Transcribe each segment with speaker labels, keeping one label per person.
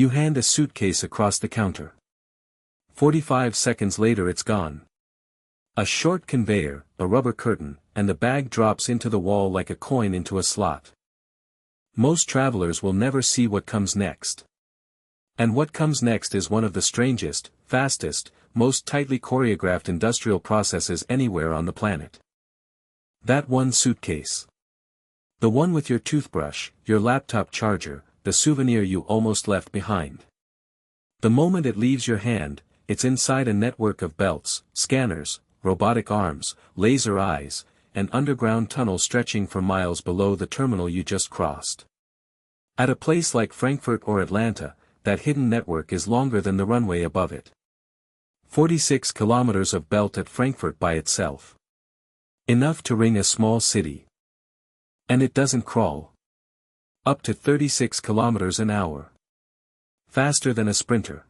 Speaker 1: You hand a suitcase across the counter. 45 seconds later it's gone. A short conveyor, a rubber curtain, and the bag drops into the wall like a coin into a slot. Most travelers will never see what comes next. And what comes next is one of the strangest, fastest, most tightly choreographed industrial processes anywhere on the planet. That one suitcase. The one with your toothbrush, your laptop charger, the souvenir you almost left behind. The moment it leaves your hand, it's inside a network of belts, scanners, robotic arms, laser eyes, and underground tunnels stretching for miles below the terminal you just crossed. At a place like Frankfurt or Atlanta, that hidden network is longer than the runway above it. 46 kilometers of belt at Frankfurt by itself. Enough to ring a small city. And it doesn't crawl. Up to 36 kilometers an hour. Faster than a sprinter.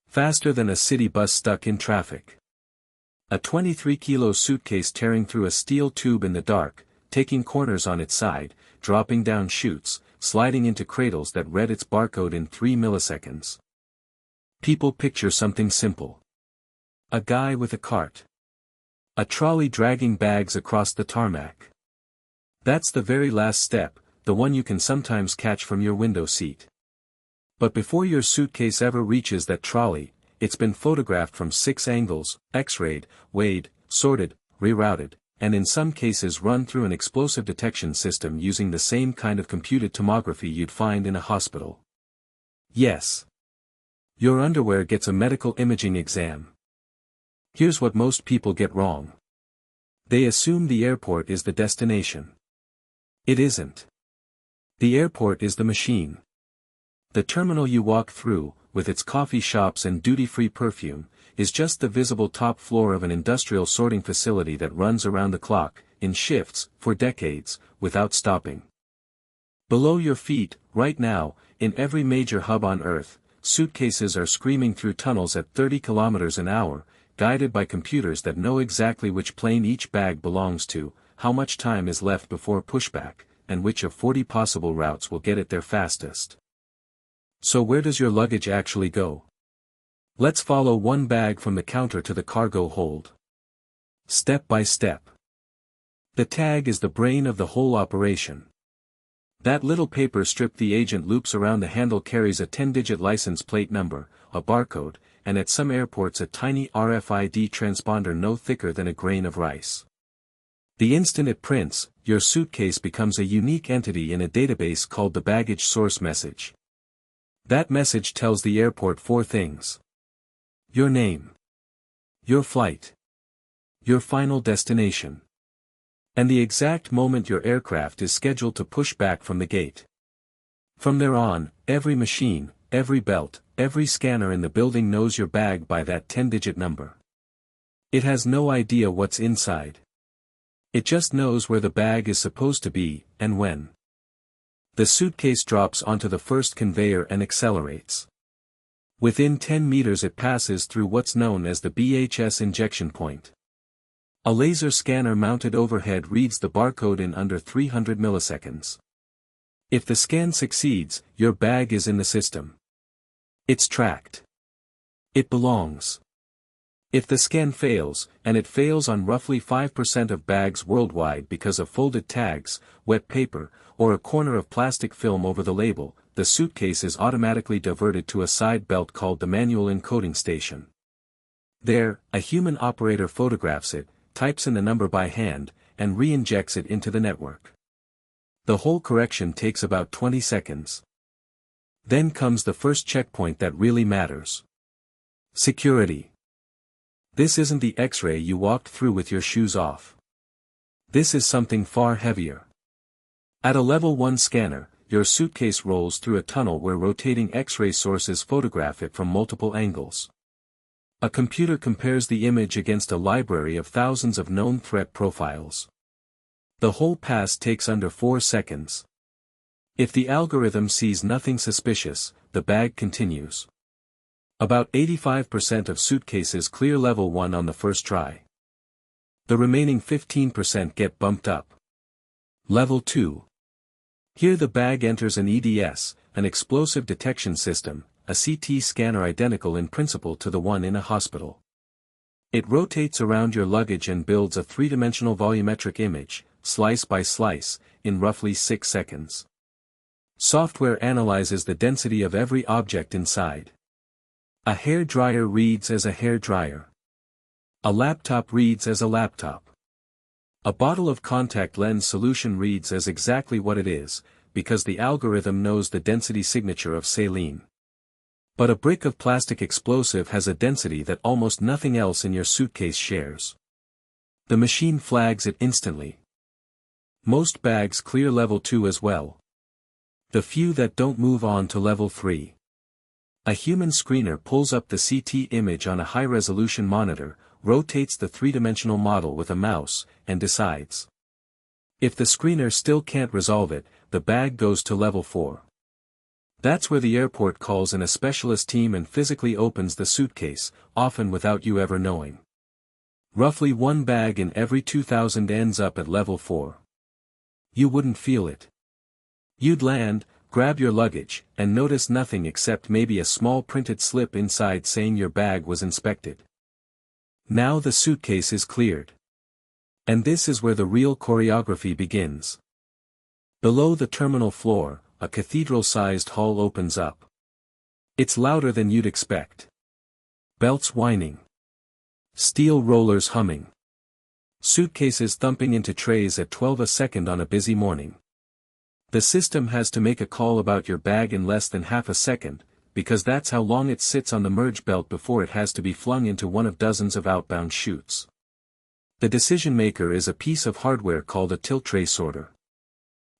Speaker 1: Faster than a city bus stuck in traffic. A 23-kilo suitcase tearing through a steel tube in the dark, taking corners on its side, dropping down chutes, sliding into cradles that read its barcode in 3 milliseconds. People picture something simple. A guy with a cart. A trolley dragging bags across the tarmac. That's the very last step, the one you can sometimes catch from your window seat. But before your suitcase ever reaches that trolley, it's been photographed from 6 angles, X-rayed, weighed, sorted, rerouted, and in some cases run through an explosive detection system using the same kind of computed tomography you'd find in a hospital. Yes. Your underwear gets a medical imaging exam. Here's what most people get wrong. They assume the airport is the destination. It isn't. The airport is the machine. The terminal you walk through, with its coffee shops and duty-free perfume, is just the visible top floor of an industrial sorting facility that runs around the clock, in shifts, for decades, without stopping. Below your feet, right now, in every major hub on Earth, suitcases are screaming through tunnels at 30 kilometers an hour, guided by computers that know exactly which plane each bag belongs to, how much time is left before pushback, and which of 40 possible routes will get it there fastest. So where does your luggage actually go? Let's follow one bag from the counter to the cargo hold. Step by step. The tag is the brain of the whole operation. That little paper strip the agent loops around the handle carries a 10-digit license plate number, a barcode, and at some airports a tiny RFID transponder no thicker than a grain of rice. The instant it prints, your suitcase becomes a unique entity in a database called the baggage source message. That message tells the airport 4 things. Your name. Your flight. Your final destination. And the exact moment your aircraft is scheduled to push back from the gate. From there on, every machine, every belt, every scanner in the building knows your bag by that 10-digit number. It has no idea what's inside. It just knows where the bag is supposed to be, and when. The suitcase drops onto the first conveyor and accelerates. Within 10 meters it passes through what's known as the BHS injection point. A laser scanner mounted overhead reads the barcode in under 300 milliseconds. If the scan succeeds, your bag is in the system. It's tracked. It belongs. If the scan fails, and it fails on roughly 5% of bags worldwide because of folded tags, wet paper, or a corner of plastic film over the label, the suitcase is automatically diverted to a side belt called the manual encoding station. There, a human operator photographs it, types in the number by hand, and re-injects it into the network. The whole correction takes about 20 seconds. Then comes the first checkpoint that really matters. Security. This isn't the X-ray you walked through with your shoes off. This is something far heavier. At a level 1 scanner, your suitcase rolls through a tunnel where rotating X-ray sources photograph it from multiple angles. A computer compares the image against a library of thousands of known threat profiles. The whole pass takes under 4 seconds. If the algorithm sees nothing suspicious, the bag continues. About 85% of suitcases clear level 1 on the first try. The remaining 15% get bumped up. Level 2. Here the bag enters an EDS, an explosive detection system, a CT scanner identical in principle to the one in a hospital. It rotates around your luggage and builds a three-dimensional volumetric image, slice by slice, in roughly 6 seconds. Software analyzes the density of every object inside. A hair dryer reads as a hair dryer. A laptop reads as a laptop. A bottle of contact lens solution reads as exactly what it is, because the algorithm knows the density signature of saline. But a brick of plastic explosive has a density that almost nothing else in your suitcase shares. The machine flags it instantly. Most bags clear level 2 as well. The few that don't move on to level 3. A human screener pulls up the CT image on a high-resolution monitor, rotates the three-dimensional model with a mouse, and decides. If the screener still can't resolve it, the bag goes to level 4. That's where the airport calls in a specialist team and physically opens the suitcase, often without you ever knowing. Roughly one bag in every 2,000 ends up at level 4. You wouldn't feel it. You'd land, grab your luggage, and notice nothing except maybe a small printed slip inside saying your bag was inspected. Now the suitcase is cleared. And this is where the real choreography begins. Below the terminal floor, a cathedral-sized hall opens up. It's louder than you'd expect. Belts whining. Steel rollers humming. Suitcases thumping into trays at 12 a second on a busy morning. The system has to make a call about your bag in less than half a second, because that's how long it sits on the merge belt before it has to be flung into one of dozens of outbound chutes. The decision maker is a piece of hardware called a tilt tray sorter.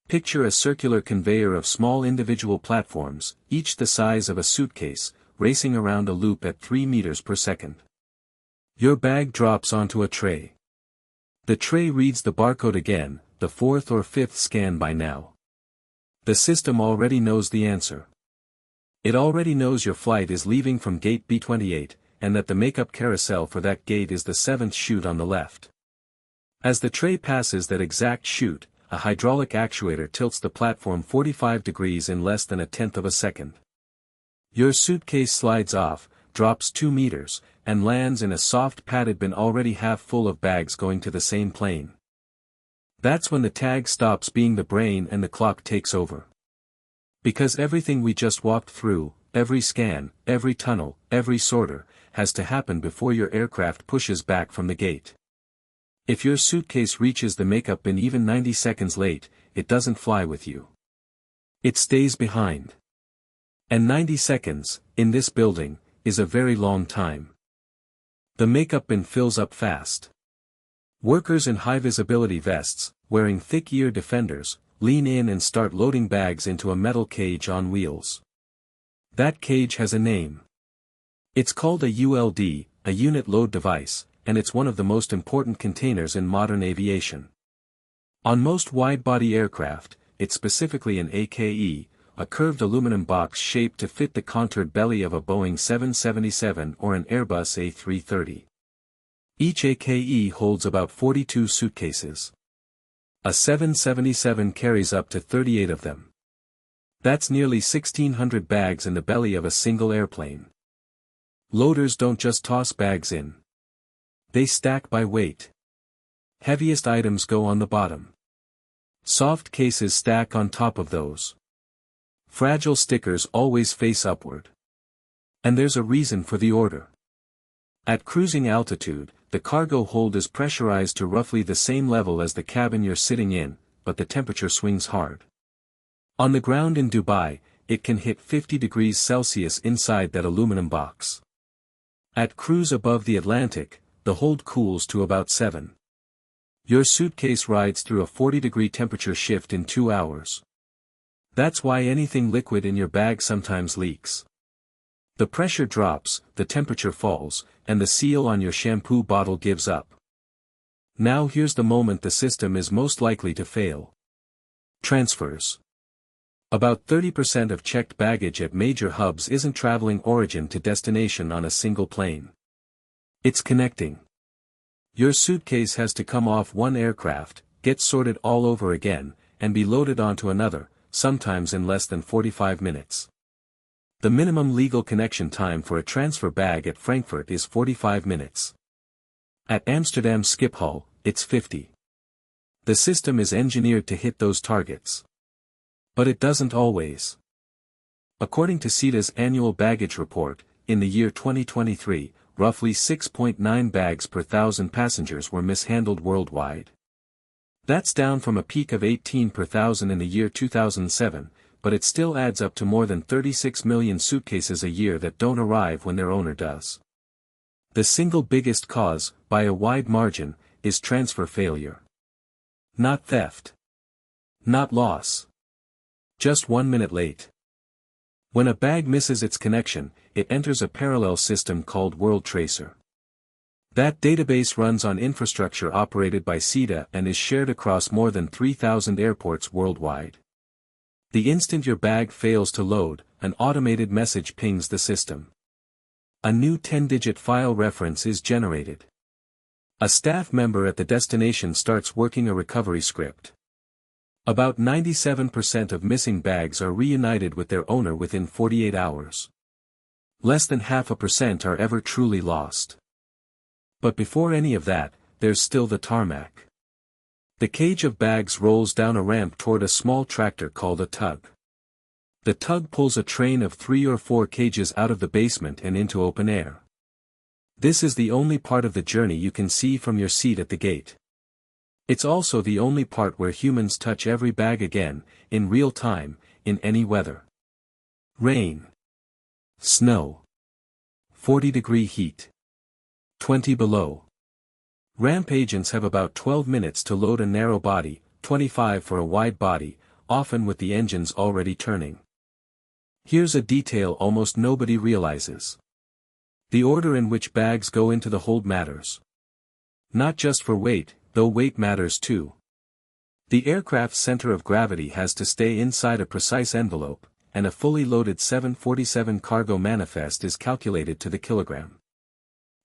Speaker 1: Picture a circular conveyor of small individual platforms, each the size of a suitcase, racing around a loop at 3 meters per second. Your bag drops onto a tray. The tray reads the barcode again, the 4th or 5th scan by now. The system already knows the answer. It already knows your flight is leaving from gate B28, and that the makeup carousel for that gate is the 7th chute on the left. As the tray passes that exact chute, a hydraulic actuator tilts the platform 45 degrees in less than 1/10 of a second. Your suitcase slides off, drops 2 meters, and lands in a soft padded bin already half full of bags going to the same plane. That's when the tag stops being the brain and the clock takes over. Because everything we just walked through, every scan, every tunnel, every sorter, has to happen before your aircraft pushes back from the gate. If your suitcase reaches the makeup bin even 90 seconds late, it doesn't fly with you. It stays behind. And 90 seconds, in this building, is a very long time. The makeup bin fills up fast. Workers in high-visibility vests, wearing thick ear defenders, lean in and start loading bags into a metal cage on wheels. That cage has a name. It's called a ULD, a unit load device, and it's one of the most important containers in modern aviation. On most wide-body aircraft, it's specifically an AKE, a curved aluminum box shaped to fit the contoured belly of a Boeing 777 or an Airbus A330. Each AKE holds about 42 suitcases. A 777 carries up to 38 of them. That's nearly 1,600 bags in the belly of a single airplane. Loaders don't just toss bags in. They stack by weight. Heaviest items go on the bottom. Soft cases stack on top of those. Fragile stickers always face upward. And there's a reason for the order. At cruising altitude, the cargo hold is pressurized to roughly the same level as the cabin you're sitting in, but the temperature swings hard. On the ground in Dubai, it can hit 50 degrees Celsius inside that aluminum box. At cruise above the Atlantic, the hold cools to about 7. Your suitcase rides through a 40-degree temperature shift in 2 hours. That's why anything liquid in your bag sometimes leaks. The pressure drops, the temperature falls, and the seal on your shampoo bottle gives up. Now here's the moment the system is most likely to fail. Transfers. About 30% of checked baggage at major hubs isn't traveling origin to destination on a single plane. It's connecting. Your suitcase has to come off one aircraft, get sorted all over again, and be loaded onto another, sometimes in less than 45 minutes. The minimum legal connection time for a transfer bag at Frankfurt is 45 minutes. At Amsterdam Schiphol, it's 50. The system is engineered to hit those targets. But it doesn't always. According to CETA's annual baggage report, in the year 2023, roughly 6.9 bags per thousand passengers were mishandled worldwide. That's down from a peak of 18 per thousand in the year 2007, but it still adds up to more than 36 million suitcases a year that don't arrive when their owner does. The single biggest cause, by a wide margin, is transfer failure. Not theft. Not loss. Just 1 minute late. When a bag misses its connection, it enters a parallel system called World Tracer. That database runs on infrastructure operated by CETA and is shared across more than 3,000 airports worldwide. The instant your bag fails to load, an automated message pings the system. A new 10-digit file reference is generated. A staff member at the destination starts working a recovery script. About 97% of missing bags are reunited with their owner within 48 hours. Less than 0.5% are ever truly lost. But before any of that, there's still the tarmac. The cage of bags rolls down a ramp toward a small tractor called a tug. The tug pulls a train of 3 or 4 cages out of the basement and into open air. This is the only part of the journey you can see from your seat at the gate. It's also the only part where humans touch every bag again, in real time, in any weather. Rain. Snow. 40-degree heat. 20 below. Ramp agents have about 12 minutes to load a narrow body, 25 for a wide body, often with the engines already turning. Here's a detail almost nobody realizes. The order in which bags go into the hold matters. Not just for weight, though weight matters too. The aircraft's center of gravity has to stay inside a precise envelope, and a fully loaded 747 cargo manifest is calculated to the kilogram.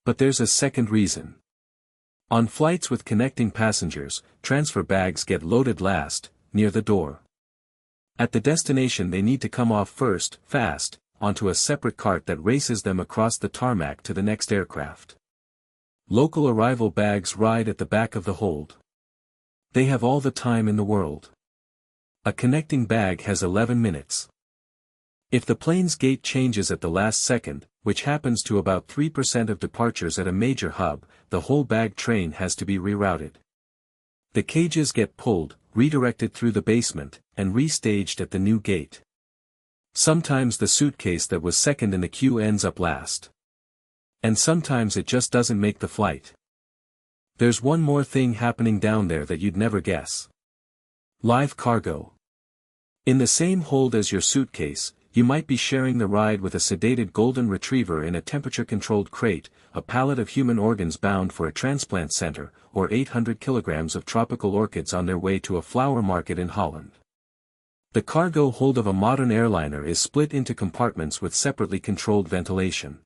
Speaker 1: But there's a second reason. On flights with connecting passengers, transfer bags get loaded last, near the door. At the destination they need to come off first, fast, onto a separate cart that races them across the tarmac to the next aircraft. Local arrival bags ride at the back of the hold. They have all the time in the world. A connecting bag has 11 minutes. If the plane's gate changes at the last second, which happens to about 3% of departures at a major hub, the whole bag train has to be rerouted. The cages get pulled, redirected through the basement, and restaged at the new gate. Sometimes the suitcase that was second in the queue ends up last. And sometimes it just doesn't make the flight. There's one more thing happening down there that you'd never guess. Live cargo. In the same hold as your suitcase, you might be sharing the ride with a sedated golden retriever in a temperature-controlled crate, a pallet of human organs bound for a transplant center, or 800 kilograms of tropical orchids on their way to a flower market in Holland. The cargo hold of a modern airliner is split into compartments with separately controlled ventilation.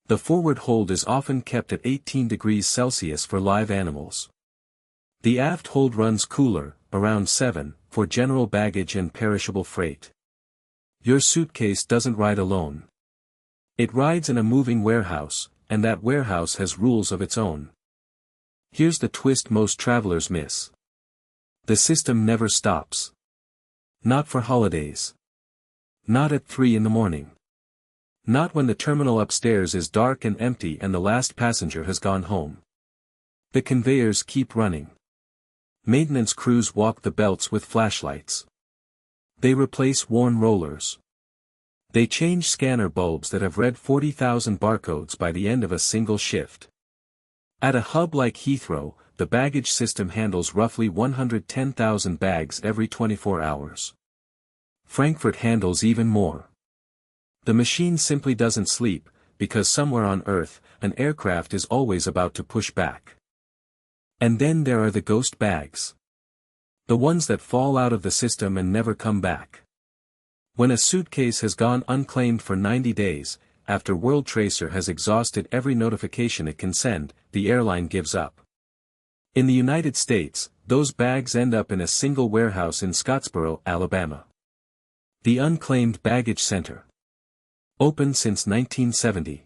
Speaker 1: The forward hold is often kept at 18 degrees Celsius for live animals. The aft hold runs cooler, around 7, for general baggage and perishable freight. Your suitcase doesn't ride alone. It rides in a moving warehouse, and that warehouse has rules of its own. Here's the twist most travelers miss. The system never stops. Not for holidays. Not at 3 in the morning. Not when the terminal upstairs is dark and empty and the last passenger has gone home. The conveyors keep running. Maintenance crews walk the belts with flashlights. They replace worn rollers. They change scanner bulbs that have read 40,000 barcodes by the end of a single shift. At a hub like Heathrow, the baggage system handles roughly 110,000 bags every 24 hours. Frankfurt handles even more. The machine simply doesn't sleep, because somewhere on Earth, an aircraft is always about to push back. And then there are the ghost bags. The ones that fall out of the system and never come back. When a suitcase has gone unclaimed for 90 days, after World Tracer has exhausted every notification it can send, the airline gives up. In the United States, those bags end up in a single warehouse in Scottsboro, Alabama. The Unclaimed Baggage Center. Open since 1970.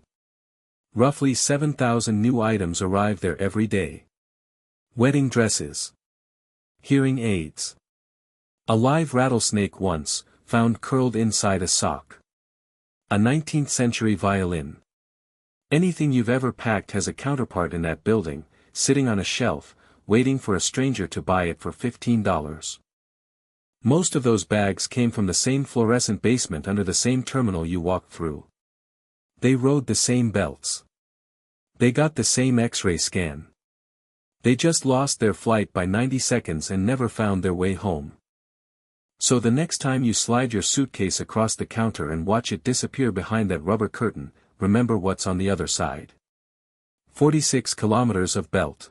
Speaker 1: Roughly 7,000 new items arrive there every day. Wedding dresses. Hearing aids. A live rattlesnake once, found curled inside a sock. A 19th century violin. Anything you've ever packed has a counterpart in that building, sitting on a shelf, waiting for a stranger to buy it for $15. Most of those bags came from the same fluorescent basement under the same terminal you walked through. They rode the same belts. They got the same X-ray scan. They just lost their flight by 90 seconds and never found their way home. So the next time you slide your suitcase across the counter and watch it disappear behind that rubber curtain, remember what's on the other side. 46 kilometers of belt.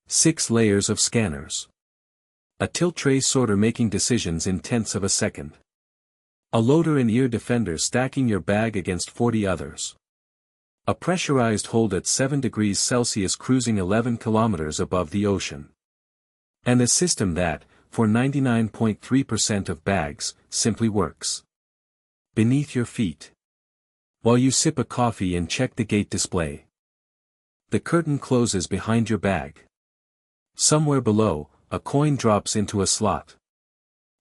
Speaker 1: 6 layers of scanners. A tilt tray sorter making decisions in tenths of a second. A loader and ear defender stacking your bag against 40 others. A pressurized hold at 7 degrees Celsius cruising 11 kilometers above the ocean. And a system that, for 99.3% of bags, simply works. Beneath your feet. While you sip a coffee and check the gate display. The curtain closes behind your bag. Somewhere below, a coin drops into a slot.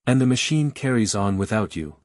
Speaker 1: And the machine carries on without you.